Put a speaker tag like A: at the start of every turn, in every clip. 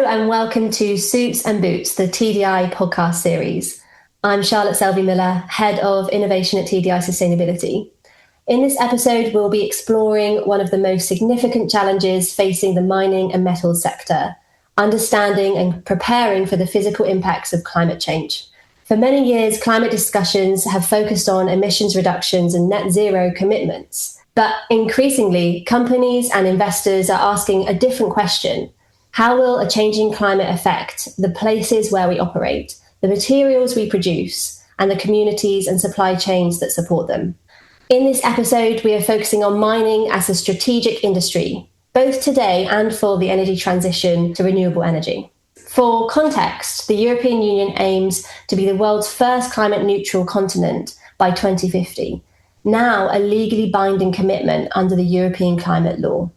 A: and welcome to Suits and Boots, the TDi podcast series. I'm Charlotte Selby-Miller, Head of Innovation at TDi Sustainability. In this episode, we'll be exploring one of the most significant challenges facing the mining and metals sector, understanding and preparing for the physical impacts of climate change. For many years, climate discussions have focused on emissions reductions and net zero commitments. But increasingly, companies and investors are asking a different question. How will a changing climate affect the places where we operate, the materials we produce, and the communities and supply chains that support them? In this episode, we are focusing on mining as a strategic industry, both today and for the energy transition to renewable energy. For context, the European Union aims to be the world's first climate neutral continent by 2050, now a legally binding commitment under the European climate law.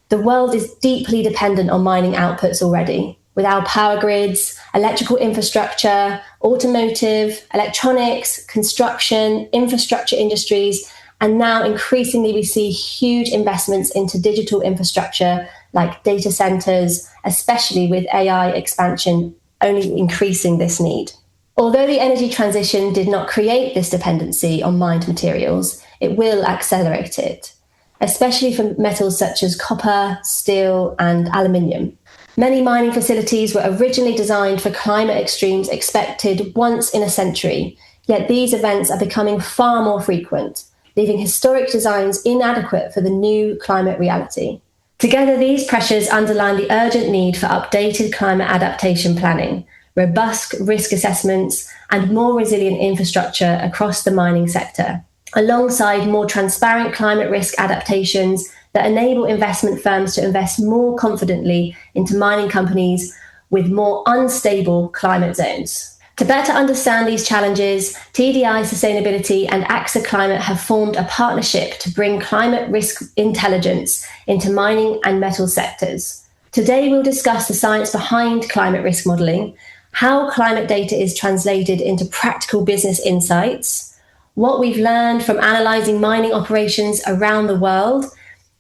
A: The world is deeply dependent on mining outputs already, with our power grids, electrical infrastructure, automotive, electronics, construction, infrastructure industries, and now increasingly we see huge investments into digital infrastructure like data centers, especially with AI expansion only increasing this need. Although the energy transition did not create this dependency on mined materials, it will accelerate it, especially for metals such as copper, steel, and aluminium. Many mining facilities were originally designed for climate extremes expected once in a century, yet these events are becoming far more frequent, leaving historic designs inadequate for the new climate reality. Together, these pressures underline the urgent need for updated climate adaptation planning, robust risk assessments, and more resilient infrastructure across the mining sector, alongside more transparent climate risk adaptations that enable investment firms to invest more confidently into mining companies with more unstable climate zones. To better understand these challenges, TDi Sustainability and AXA Climate have formed a partnership to bring climate risk intelligence into mining and metal sectors. Today, we'll discuss the science behind climate risk modelling, how climate data is translated into practical business insights, what we've learned from analysing mining operations around the world,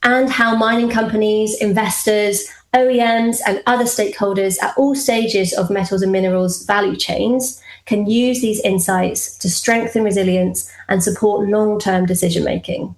A: and how mining companies, investors, OEMs, and other stakeholders at all stages of metals and minerals value chains can use these insights to strengthen resilience and support long-term decision-making.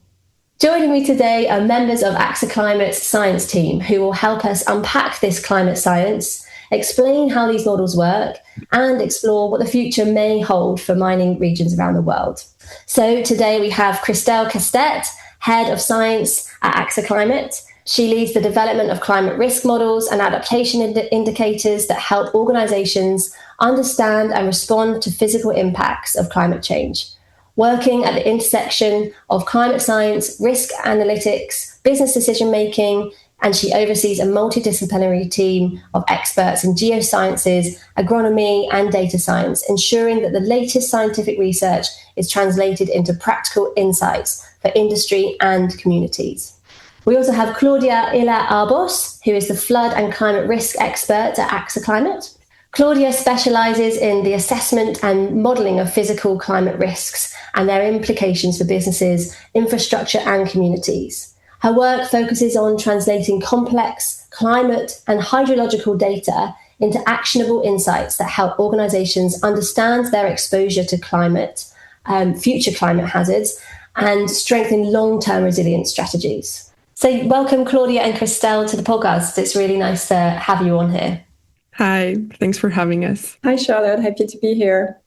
A: Joining me today are members of AXA Climate's science team who will help us unpack this climate science, explain how these models work, and explore what the future may hold for mining regions around the world. So today we have Christelle Castet, Head of Science at AXA Climate. She leads the development of climate risk models and adaptation indicators that help organisations understand and respond to physical impacts of climate change. Working at the intersection of climate science, risk analytics, business decision-making, and she oversees a multidisciplinary team of experts in geosciences, agronomy, and data science, ensuring that the latest scientific research is translated into practical insights for industry and communities. We also have Claudia Illa Arbos, who is the flood and climate risk expert at AXA Climate. Claudia specialises in the assessment and modelling of physical climate risks and their implications for businesses, infrastructure, and communities. Her work focuses on translating complex climate and hydrological data into actionable insights that help organisations understand their exposure to climate, future climate hazards, and strengthen long-term resilience strategies. So welcome, Claudia and Christelle, to the podcast. It's really nice to have you on here.
B: Hi, thanks for having us.
C: Hi, Charlotte. Happy to be here.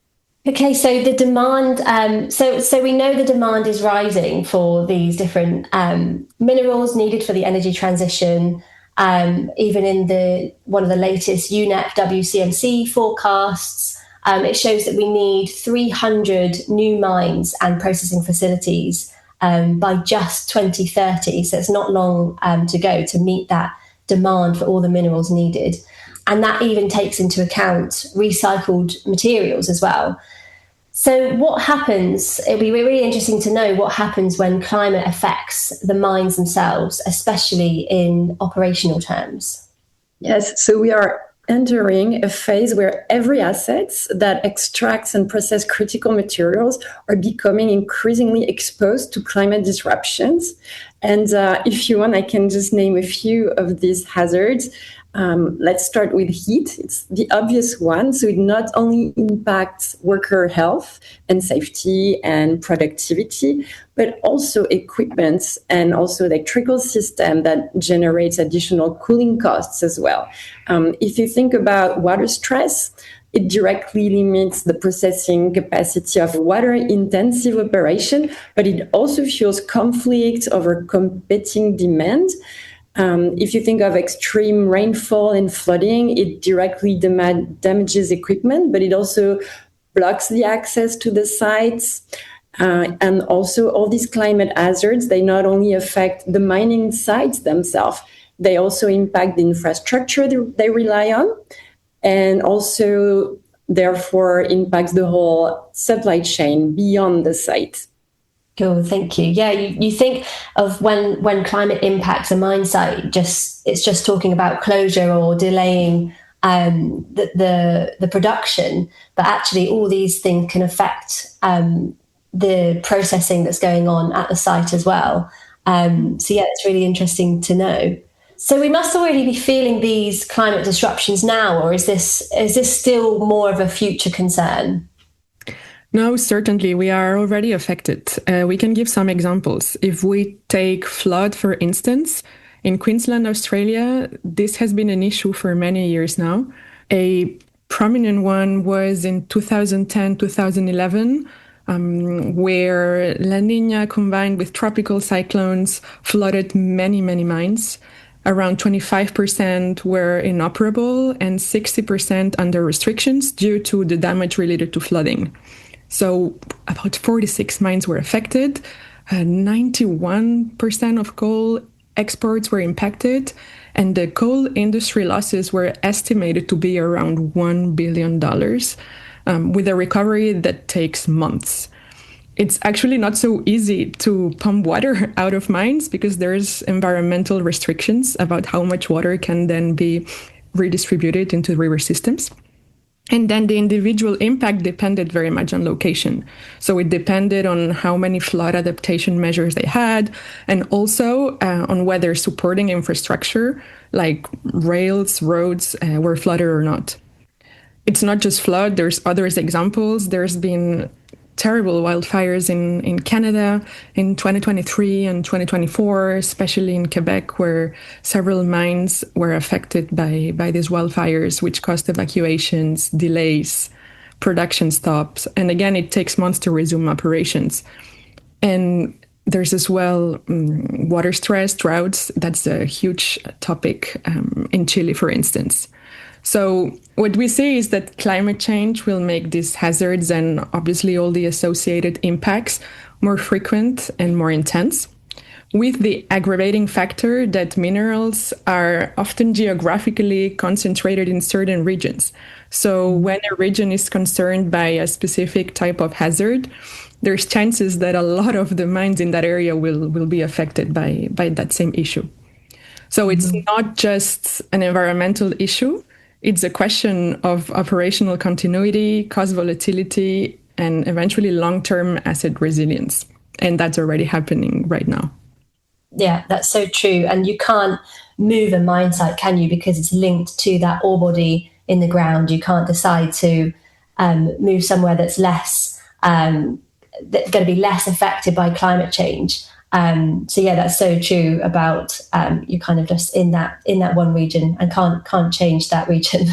A: Okay, so the demand, so we know the demand is rising for these different minerals needed for the energy transition. Even in one of the latest UNEP WCMC forecasts, it shows that we need 300 new mines and processing facilities by just 2030. So it's not long to go to meet that demand for all the minerals needed. And that even takes into account recycled materials as well. So what happens, it'd be really interesting to know what happens when climate affects the mines themselves, especially in operational terms.
C: Yes, so we are entering a phase where every asset that extracts and processes critical materials are becoming increasingly exposed to climate disruptions. And if you want, I can just name a few of these hazards. Let's start with heat. It's the obvious one. So it not only impacts worker health and safety and productivity, but also equipment and also electrical system that generates additional cooling costs as well. If you think about water stress, it directly limits the processing capacity of water-intensive operation, but it also fuels conflict over competing demand. If you think of extreme rainfall and flooding, it directly damages equipment, but it also blocks the access to the sites. And also all these climate hazards, they not only affect the mining sites themselves, they also impact the infrastructure they rely on, and also therefore impacts the whole supply chain beyond the site.
A: Cool, thank you. Yeah, you think of when climate impacts a mine site, it's just talking about closure or delaying the production, but actually all these things can affect the processing that's going on at the site as well. So yeah, it's really interesting to know. So we must already be feeling these climate disruptions now, or is this still more of a future concern?
B: No, certainly we are already affected. We can give some examples. If we take flood, for instance, in Queensland, Australia, this has been an issue for many years now. A prominent one was in 2010, 2011, where La Niña combined with tropical cyclones flooded many, many mines. Around 25% were inoperable and 60% under restrictions due to the damage related to flooding. So about 46 mines were affected. 91% of coal exports were impacted, and the coal industry losses were estimated to be around $1 billion, with a recovery that takes months. It's actually not so easy to pump water out of mines because there's environmental restrictions about how much water can then be redistributed into river systems. And then the individual impact depended very much on location. So it depended on how many flood adaptation measures they had, and also on whether supporting infrastructure like rails, roads were flooded or not. It's not just flood, there's other examples. There's been terrible wildfires in Canada in 2023 and 2024, especially in Quebec, where several mines were affected by these wildfires, which caused evacuations, delays, production stops. And again, it takes months to resume operations. And there's as well water stress, droughts. That's a huge topic in Chile, for instance. So what we see is that climate change will make these hazards and obviously all the associated impacts more frequent and more intense, with the aggravating factor that minerals are often geographically concentrated in certain regions. So when a region is concerned by a specific type of hazard, there's chances that a lot of the mines in that area will be affected by that same issue. So it's not just an environmental issue. It's a question of operational continuity, cost volatility, and eventually long-term asset resilience. And that's already happening right now.
A: Yeah, that's so true. And you can't move a mine site, can you? Because it's linked to that ore body in the ground. You can't decide to move somewhere that's going to be less affected by climate change. So yeah, that's so true about you're kind of just in that one region and can't change that region.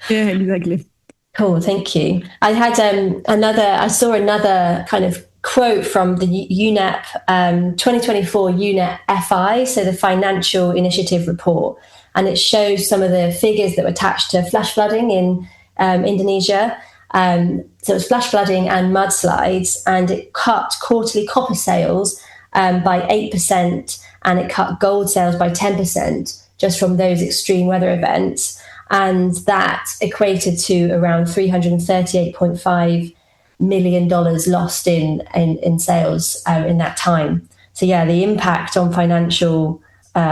B: Yeah, exactly.
A: Cool, thank you. I had I saw another kind of quote from the UNEP 2024 UNEP FI, so the Financial Initiative Report, and it shows some of the figures that were attached to flash flooding in Indonesia. So it was flash flooding and mudslides, and it cut quarterly copper sales by 8%, and it cut gold sales by 10% just from those extreme weather events. And that equated to around $338.5 million lost in sales in that time. So yeah, the impact on financial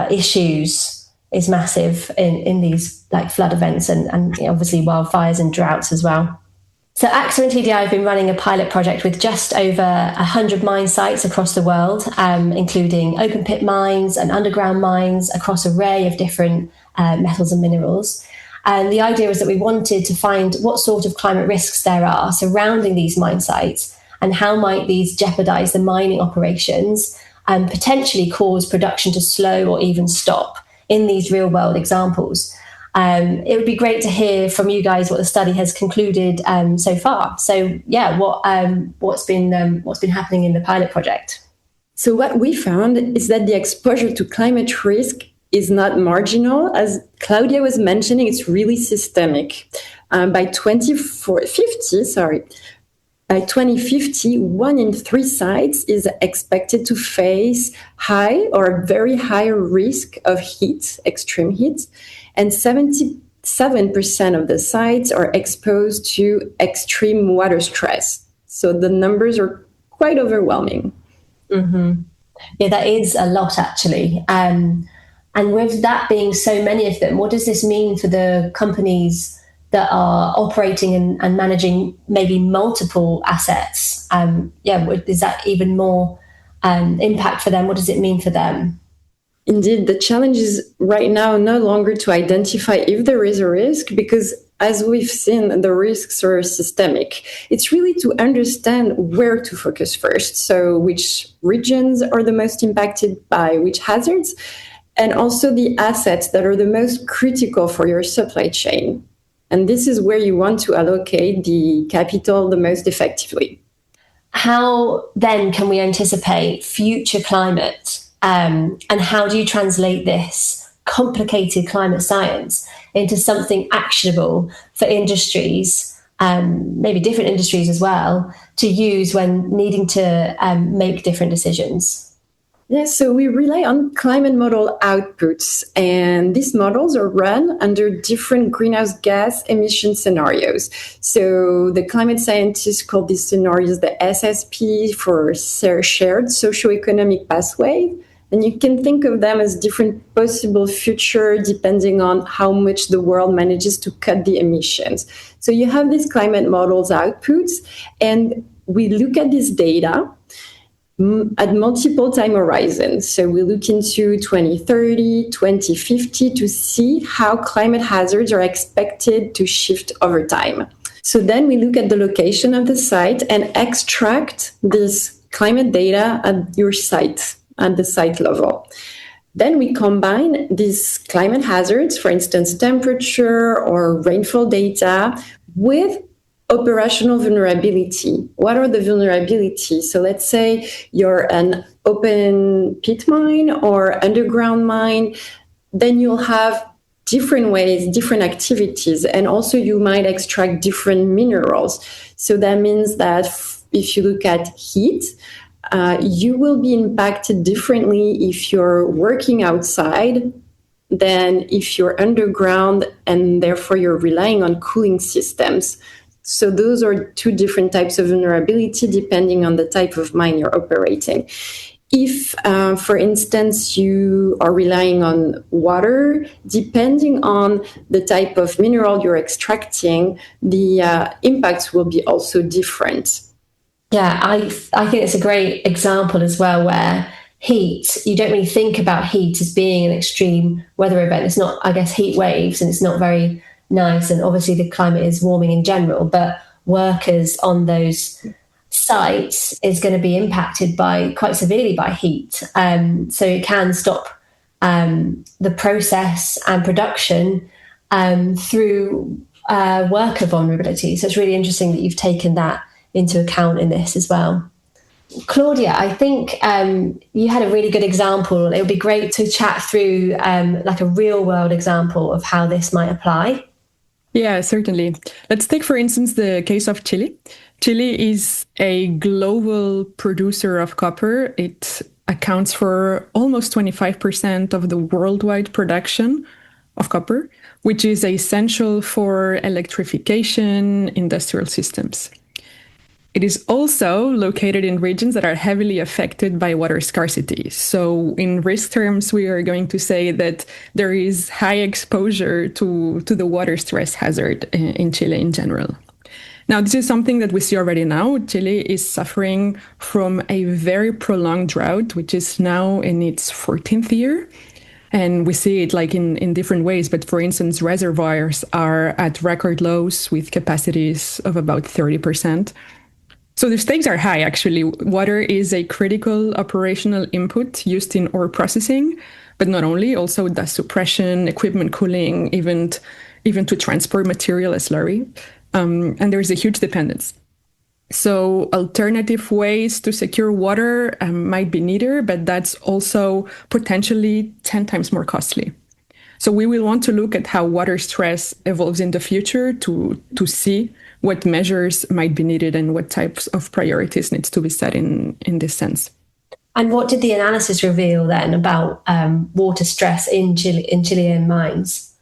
A: issues is massive in these like flood events and obviously wildfires and droughts as well. So AXA and TDi have been running a pilot project with just over 100 mine sites across the world, including open pit mines and underground mines across an array of different metals and minerals. And the idea is that we wanted to find what sort of climate risks there are surrounding these mine sites and how might these jeopardize the mining operations and potentially cause production to slow or even stop in these real world examples. It would be great to hear from you guys what the study has concluded so far. So, yeah, what's been happening in the pilot project?
C: So what we found is that the exposure to climate risk is not marginal. As Claudia was mentioning, it's really systemic. By 2050, 1 in 3 sites is expected to face high or very high risk of heat, extreme heat, and 77% of the sites are exposed to extreme water stress. So the numbers are quite overwhelming.
A: Mm-hmm. Yeah, that is a lot, actually. And with that being so many of them, what does this mean for the companies that are operating and managing maybe multiple assets? Is that even more impact for them? What does it mean for them?
C: Indeed, the challenge is right now no longer to identify if there is a risk, because as we've seen, the risks are systemic. It's really to understand where to focus first. So which regions are the most impacted by which hazards, and also the assets that are the most critical for your supply chain. And this is where you want to allocate the capital the most effectively.
A: How then can we anticipate future climate? And how do you translate this complicated climate science into something actionable for industries, maybe different industries as well, to use when needing to make different decisions?
C: Yes, so we rely on climate model outputs, and these models are run under different greenhouse gas emission scenarios. So the climate scientists call these scenarios the SSP for shared socioeconomic pathway. And you can think of them as different possible future depending on how much the world manages to cut the emissions. So you have these climate models outputs, and we look at this data at multiple time horizons. So we look into 2030, 2050 to see how climate hazards are expected to shift over time. So then we look at the location of the site and extract this climate data at your site, at the site level. Then we combine these climate hazards, for instance, temperature or rainfall data, with operational vulnerability. What are the vulnerabilities? So let's say you're an open pit mine or underground mine, then you'll have different ways, different activities, and also you might extract different minerals. So that means that if you look at heat, you will be impacted differently if you're working outside than if you're underground, and therefore you're relying on cooling systems. So those are 2 different types of vulnerability depending on the type of mine you're operating. If, for instance, you are relying on water, depending on the type of mineral you're extracting, the impacts will be also different.
A: Yeah, I think it's a great example as well, where heat, you don't really think about heat as being an extreme weather event. It's not, I guess, heat waves, and it's not very nice. And obviously the climate is warming in general, but workers on those sites is going to be impacted quite severely by heat. So it can stop the process and production through worker vulnerability. So it's really interesting that you've taken that into account in this as well. Claudia, I think you had a really good example. It would be great to chat through like a real world example of how this might apply.
B: Yeah, certainly. Let's take, for instance, the case of Chile. Chile is a global producer of copper. It accounts for almost 25% of the worldwide production of copper, which is essential for electrification, industrial systems. It is also located in regions that are heavily affected by water scarcity. So in risk terms, we are going to say that there is high exposure to the water stress hazard in Chile in general. Now, this is something that we see already now. Chile is suffering from a very prolonged drought, which is now in its 14th year. And we see it like in different ways. But for instance, reservoirs are at record lows with capacities of about 30%. So the stakes are high, actually. Water is a critical operational input used in ore processing, but not only, also dust suppression, equipment cooling, even to transport material as slurry. And there's a huge dependence. So alternative ways to secure water might be needed, but that's also potentially 10 times more costly. So we will want to look at how water stress evolves in the future to see what measures might be needed and what types of priorities needs to be set in this sense.
A: And what did the analysis reveal then about water stress in Chilean mines?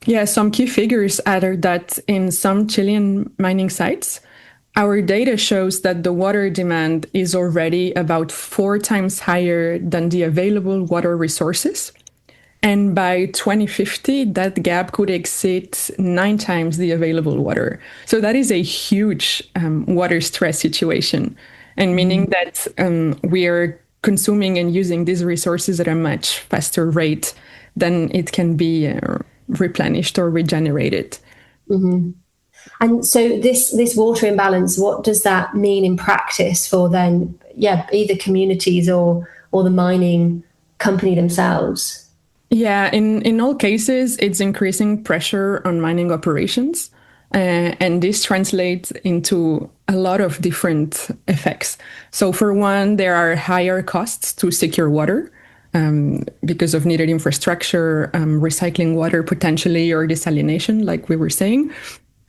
B: Yeah, some key figures are that in some Chilean mining sites, our data shows that the water demand is already about 4 times higher than the available water resources. And by 2050, that gap could exceed 9 times the available water. So that is a huge water stress situation, and meaning that we are consuming and using these resources at a much faster rate than it can be replenished or regenerated.
A: Mm-hmm. And so this water imbalance, what does that mean in practice for then, either communities or the mining company themselves?
B: Yeah, in all cases, it's increasing pressure on mining operations. And this translates into a lot of different effects. So for one, there are higher costs to secure water because of needed infrastructure, recycling water potentially, or desalination, like we were saying.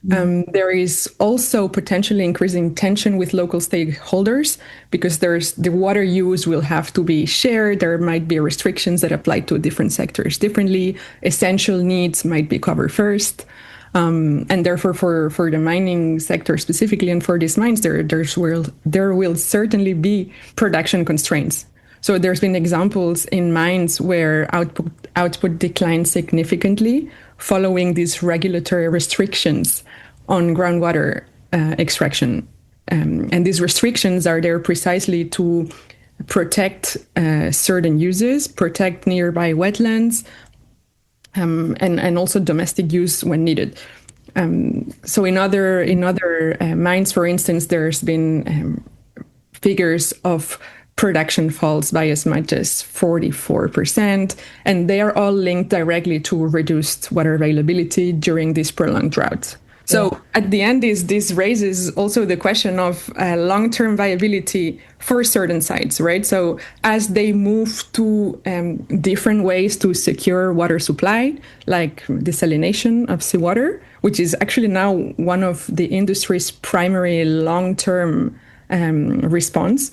B: There is also potentially increasing tension with local stakeholders because the water use will have to be shared. There might be restrictions that apply to different sectors differently. Essential needs might be covered first. And therefore, for the mining sector specifically, and for these mines, there will certainly be production constraints. So there's been examples in mines where output declined significantly following these regulatory restrictions on groundwater extraction. And these restrictions are there precisely to protect certain uses, protect nearby wetlands, and also domestic use when needed. So in other mines, for instance, there's been figures of production falls by as much as 44%, and they are all linked directly to reduced water availability during this prolonged drought. So at the end, this raises also the question of long-term viability for certain sites, right? So as they move to different ways to secure water supply, like desalination of seawater, which is actually now one of the industry's primary long-term response.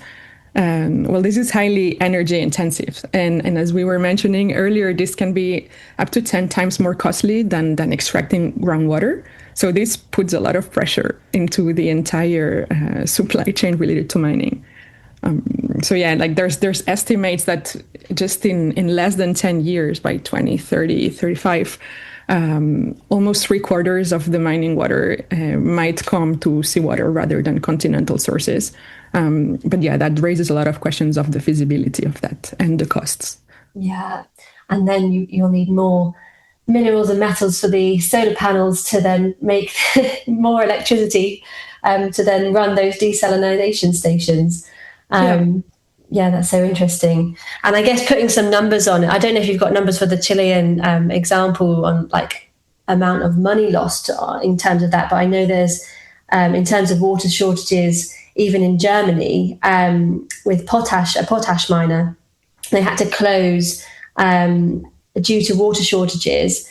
B: Well, this is highly energy intensive. And as we were mentioning earlier, this can be up to 10 times more costly than extracting groundwater. So this puts a lot of pressure into the entire supply chain related to mining. So yeah, like there's estimates that just in less than 10 years, by 2030, 35, almost 3/4 of the mining water might come to seawater rather than continental sources. But yeah, that raises a lot of questions of the feasibility of that and the costs.
A: Yeah, and then you'll need more minerals and metals for the solar panels to then make more electricity to then run those desalination stations. Yeah, that's so interesting. And I guess putting some numbers on it, I don't know if you've got numbers for the Chilean example on like amount of money lost in terms of that, but I know there's in terms of water shortages, even in Germany, with a potash miner, they had to close due to water shortages,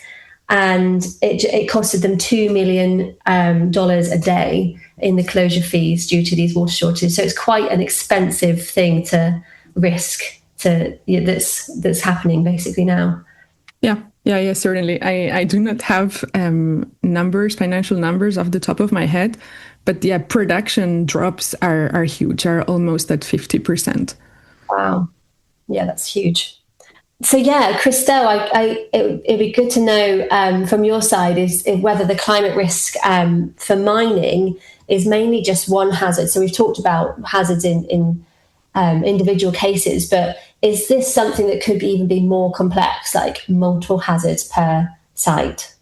A: and it costed them $2 million a day in the closure fees due to these water shortages. So it's quite an expensive thing to risk that's happening basically now.
B: Yeah, certainly. I do not have financial numbers off the top of my head, but yeah, production drops are huge, are almost at 50%.
A: Wow. Yeah, that's huge. So yeah, Christelle, it'd be good to know from your side is whether the climate risk for mining is mainly just one hazard. So we've talked about hazards in individual cases, but is this something that could even be more complex, like multiple hazards per site?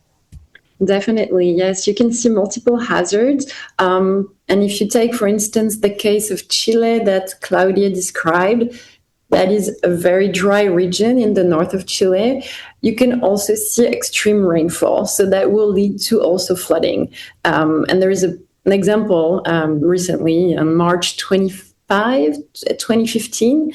C: Definitely, yes. You can see multiple hazards. And if you take, for instance, the case of Chile that Claudia described, that is a very dry region in the north of Chile. You can also see extreme rainfall, so that will lead to also flooding. And there is an example recently on March 25, 2015.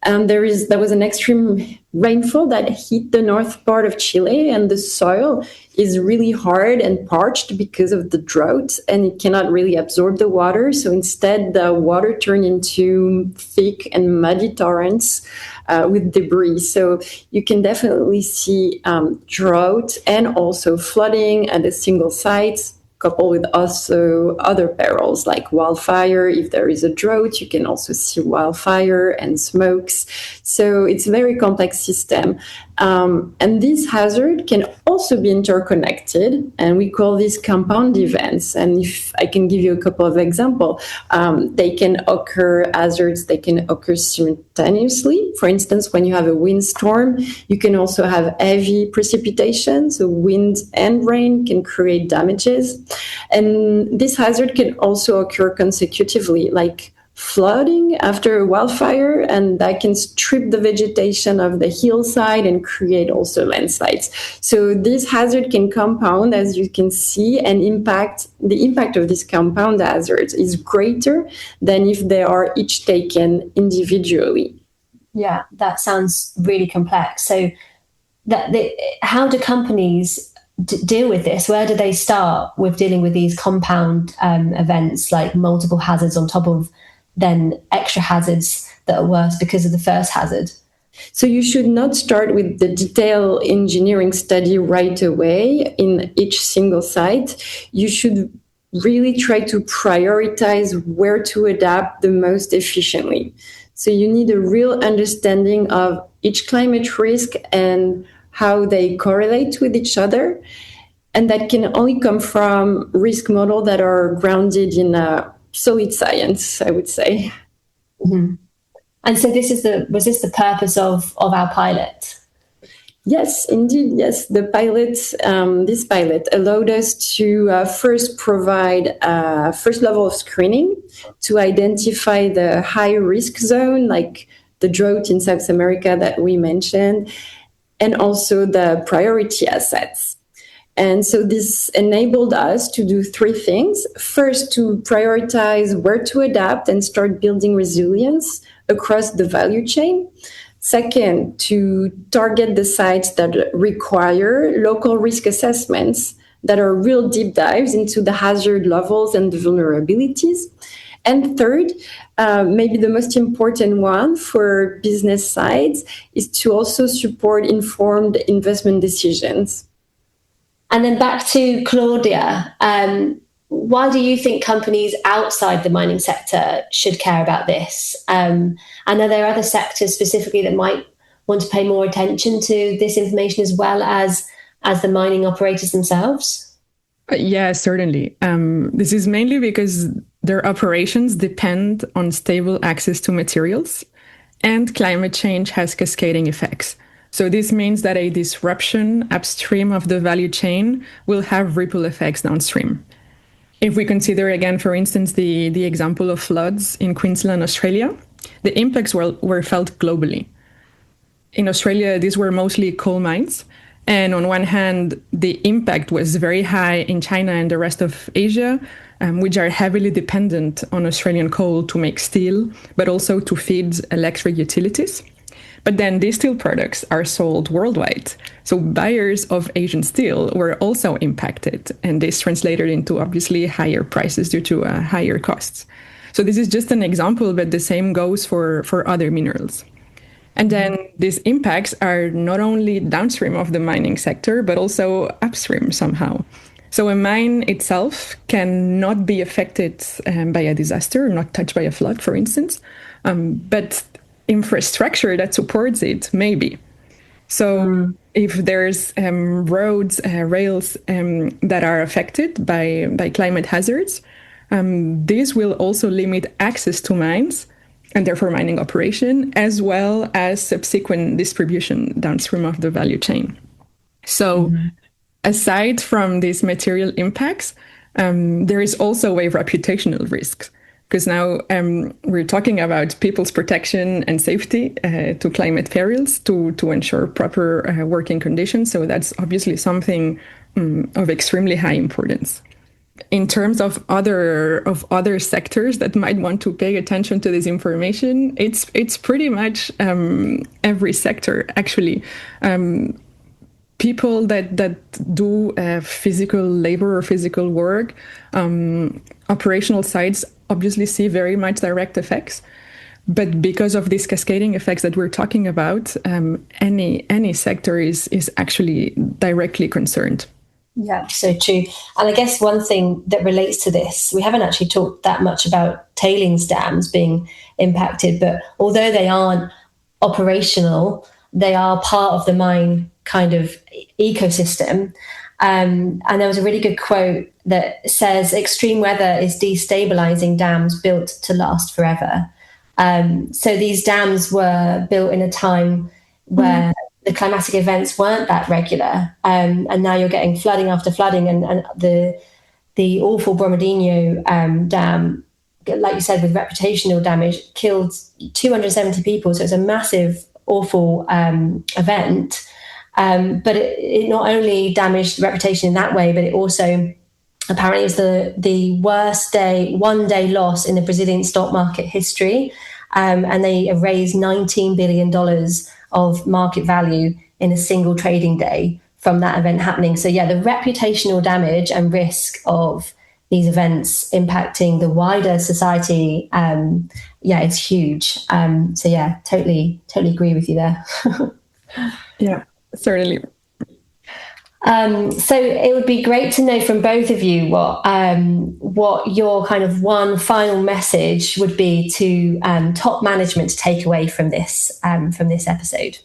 C: There was an extreme rainfall that hit the north part of Chile, and the soil is really hard and parched because of the drought, and it cannot really absorb the water. So instead, the water turned into thick and muddy torrents with debris. So you can definitely see drought and also flooding at a single site, coupled with also other perils like wildfire. If there is a drought, you can also see wildfire and smokes. So it's a very complex system. And this hazard can also be interconnected, and we call these compound events. And if I can give you a couple of examples, they can occur simultaneously. For instance, when you have a windstorm, you can also have heavy precipitation, so wind and rain can create damages. And this hazard can also occur consecutively, like flooding after a wildfire, and that can strip the vegetation of the hillside and create also landslides. So this hazard can compound, as you can see, and the impact of this compound hazards is greater than if they are each taken individually.
A: Yeah, that sounds really complex. So how do companies deal with this? Where do they start with dealing with these compound events, like multiple hazards on top of then extra hazards that are worse because of the first hazard?
C: So you should not start with the detailed engineering study right away in each single site. You should really try to prioritize where to adapt the most efficiently. So you need a real understanding of each climate risk and how they correlate with each other. And that can only come from risk models that are grounded in solid science, I would say.
A: Mm-hmm. And so was this the purpose of our pilot?
C: Yes, indeed. Yes, this pilot allowed us to first provide a first level of screening to identify the high risk zone, like the drought in South America that we mentioned, and also the priority assets. And so this enabled us to do three things. First, to prioritize where to adapt and start building resilience across the value chain. Second, to target the sites that require local risk assessments that are real deep dives into the hazard levels and the vulnerabilities. And third, maybe the most important one for business sides, is to also support informed investment decisions.
A: And then back to Claudia. Why do you think companies outside the mining sector should care about this? And are there other sectors specifically that might want to pay more attention to this information as well as the mining operators themselves?
B: Yeah, certainly. This is mainly because their operations depend on stable access to materials, and climate change has cascading effects. So this means that a disruption upstream of the value chain will have ripple effects downstream. If we consider again, for instance, the example of floods in Queensland, Australia, the impacts were felt globally. In Australia, these were mostly coal mines. And on one hand, the impact was very high in China and the rest of Asia, which are heavily dependent on Australian coal to make steel, but also to feed electric utilities. But then these steel products are sold worldwide. So buyers of Asian steel were also impacted. And this translated into obviously higher prices due to higher costs. So this is just an example, but the same goes for other minerals. And then these impacts are not only downstream of the mining sector, but also upstream somehow. So a mine itself cannot be affected by a disaster, not touched by a flood, for instance, but infrastructure that supports it, maybe. So if there's roads, rails that are affected by climate hazards, this will also limit access to mines and therefore mining operation, as well as subsequent distribution downstream of the value chain. So aside from these material impacts, there is also a reputational risk, because now we're talking about people's protection and safety to climate perils to ensure proper working conditions. So that's obviously something of extremely high importance. In terms of other sectors that might want to pay attention to this information, it's pretty much every sector, actually. People that do physical labor or physical work, operational sites obviously see very much direct effects. But because of these cascading effects that we're talking about, any sector is actually directly concerned.
A: Yeah, so true. And I guess one thing that relates to this, we haven't actually talked that much about tailings dams being impacted, but although they aren't operational, they are part of the mine kind of ecosystem. And there was a really good quote that says, extreme weather is destabilizing dams built to last forever. So these dams were built in a time where the climatic events weren't that regular. And now you're getting flooding after flooding, and the awful Brumadinho dam, like you said, with reputational damage, killed 270 people. So it's a massive, awful event. But it not only damaged reputation in that way, but it also apparently was the worst one day loss in the Brazilian stock market history. And they raised $19 billion of market value in a single trading day from that event happening. So yeah, the reputational damage and risk of these events impacting the wider society, it's huge. So yeah, totally agree with you there.
B: Yeah, certainly.
A: So it would be great to know from both of you what your kind of one final message would be to top management to take away from this episode.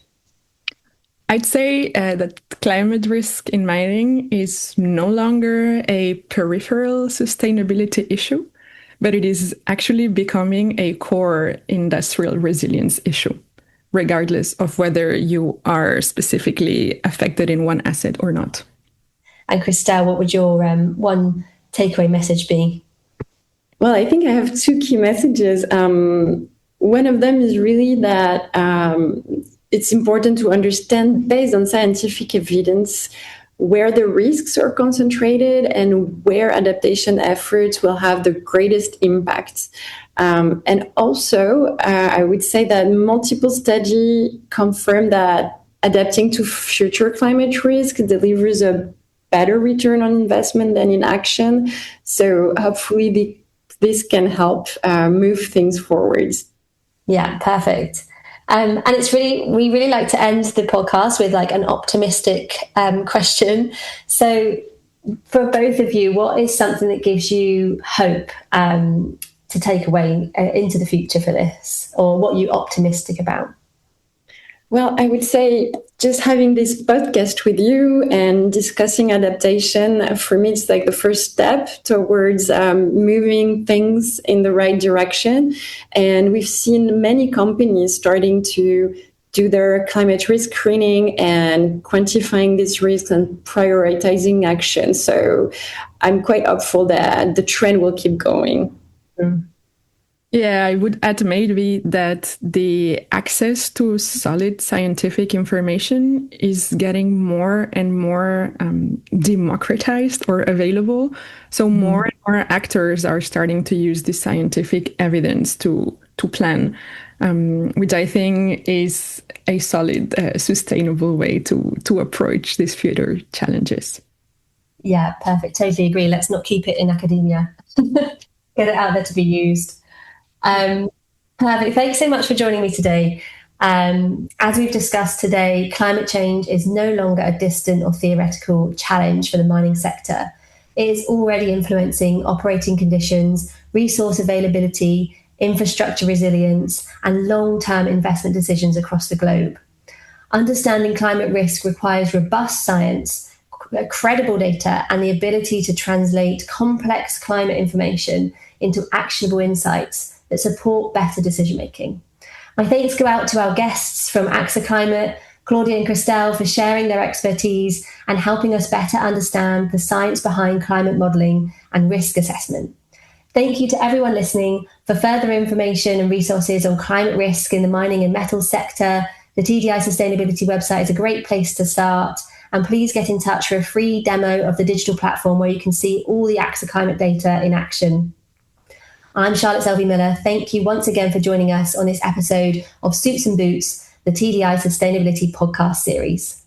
B: I'd say that climate risk in mining is no longer a peripheral sustainability issue, but it is actually becoming a core industrial resilience issue, regardless of whether you are specifically affected in one asset or not.
A: And Christelle, what would your one takeaway message be?
C: Well, I think I have two key messages. One of them is really that it's important to understand, based on scientific evidence, where the risks are concentrated and where adaptation efforts will have the greatest impact. And also, I would say that multiple studies confirm that adapting to future climate risk delivers a better return on investment than inaction. So hopefully this can help move things forward.
A: Yeah, perfect. And we really like to end the podcast with like an optimistic question. So for both of you, what is something that gives you hope to take away into the future for this, or what are you optimistic about?
C: Well, I would say just having this podcast with you and discussing adaptation, for me, it's like the first step towards moving things in the right direction. And we've seen many companies starting to do their climate risk screening and quantifying these risks and prioritizing action. So I'm quite hopeful that the trend will keep going.
B: Yeah, I would add maybe that the access to solid scientific information is getting more and more democratized or available. So more and more actors are starting to use this scientific evidence to plan, which I think is a solid, sustainable way to approach these future challenges.
A: Yeah, perfect. Totally agree. Let's not keep it in academia. Get it out there to be used. Perfect. Thanks so much for joining me today. As we've discussed today, climate change is no longer a distant or theoretical challenge for the mining sector. It is already influencing operating conditions, resource availability, infrastructure resilience, and long-term investment decisions across the globe. Understanding climate risk requires robust science, credible data, and the ability to translate complex climate information into actionable insights that support better decision making. My thanks go out to our guests from AXA Climate, Claudia and Christelle, for sharing their expertise and helping us better understand the science behind climate modelling and risk assessment. Thank you to everyone listening. For further information and resources on climate risk in the mining and metals sector, the TDi Sustainability website is a great place to start. And please get in touch for a free demo of the digital platform where you can see all the AXA Climate data in action. I'm Charlotte Selby-Miller. Thank you once again for joining us on this episode of Suits and Boots, the TDi Sustainability podcast series.